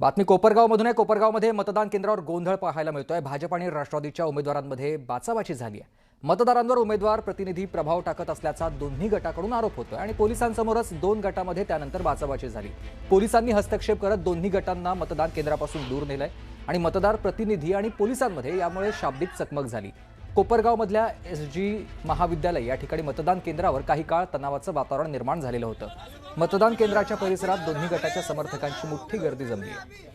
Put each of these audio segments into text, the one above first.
बातमी कोपरगावमधून आहे। कोपरगावमध्ये मतदान केंद्रावर गोंधळ पाहायला मिळतोय। भाजप आणि राष्ट्रवादीच्या उमेदवारांमध्ये बाचाबाची झाली आहे। मतदारांवर उमेदवार प्रतिनिधी प्रभाव टाकत असल्याचा दोन्ही गटाकडून आरोप होतोय आणि पोलिसांसमोरच दोन गटांमध्ये त्यानंतर बाचाबाची झाली। पोलिसांनी हस्तक्षेप करत दोन्ही गटांना मतदान केंद्रापासून दूर नेलंय आणि मतदार प्रतिनिधी आणि पोलिसांमध्ये यामुळे शाब्दिक चकमक झाली। कोपरगावमधल्या एसजी महाविद्यालय या ठिकाणी मतदान केंद्रावर काही काळ तणावाचं वातावरण निर्माण झालेलं होतं। मतदान केंद्राच्या परिसरात दोन्ही गटाच्या समर्थकांची मोठी गर्दी जमली आहे।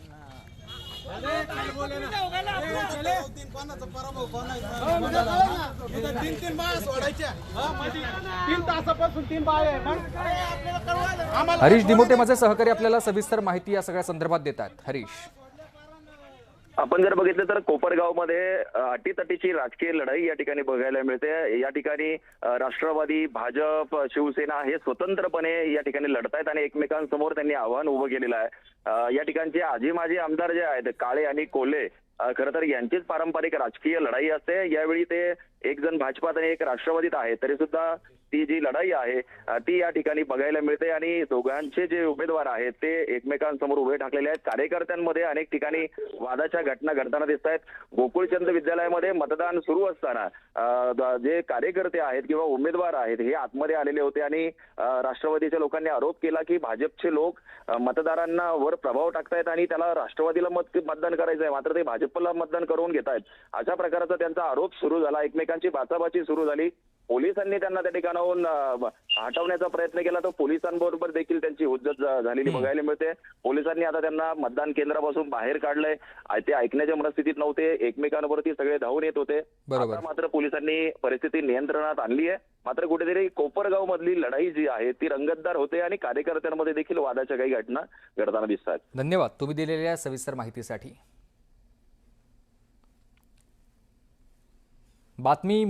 हरीश दिमोटे माझे सहकारी आपल्याला सविस्तर माहिती या सगळ्या संदर्भात देतात। हरीश, आपण जर बघितलं तर कोपरगावमध्ये अटीतटीची राजकीय लढाई या ठिकाणी बघायला मिळते। या ठिकाणी राष्ट्रवादी, भाजप, शिवसेना हे स्वतंत्रपणे या ठिकाणी लढतायत आणि एकमेकांसमोर त्यांनी आव्हान उभं केलेलं आहे। या ठिकाणचे आजी माजी आमदार जे आहेत काळे आणि कोल्हे, खरं तर यांचीच पारंपरिक राजकीय लढाई असते। यावेळी ते एक जण भाजपात आणि एक राष्ट्रवादीत आहे, तरी सुद्धा ती जी लढाई आहे ती या ठिकाणी बघायला मिळते आणि दोघांचे जे उमेदवार आहेत ते एकमेकांसमोर उभे ठाकलेले आहेत। कार्यकर्त्यांमध्ये अनेक ठिकाणी वादाच्या घटना घडताना दिसत आहेत। गोकुळचंद विद्यालयामध्ये मतदान सुरू असताना जे कार्यकर्ते आहेत किंवा उमेदवार आहेत हे आतमध्ये आलेले होते आणि राष्ट्रवादीच्या लोकांनी आरोप केला की भाजपचे लोक मतदारांना वर प्रभाव टाकतायत आणि त्याला राष्ट्रवादीला मतदान करायचं आहे, मात्र ते भाजपला मतदान करून घेत आहेत, अशा प्रकारचा त्यांचा आरोप सुरू झाला। एकमेकांची बाचाबाची सुरू झाली। पोलिसांनी त्यांना त्या ठिकाणाहून हटवण्याचा प्रयत्न केला, तर पोलिसांबरोबर देखील त्यांची हुज्जत झालेली बघायला मिळते। पोलिसांनी आता त्यांना मतदान केंद्रापासून बाहेर काढलंय। ते ऐकण्याच्या मनस्थितीत नव्हते, एकमेकांवरती सगळे धावून येत होते। आता मात्र पोलिसांनी परिस्थिती नियंत्रणात आणली आहे। मात्र कुठेतरी कोपरगाव मधली लढाई जी आहे ती रंगतदार होते आणि कार्यकर्त्यांमध्ये देखील वादाच्या काही घटना घडताना दिसतात। धन्यवाद तुम्ही दिलेल्या सविस्तर माहितीसाठी। बातमी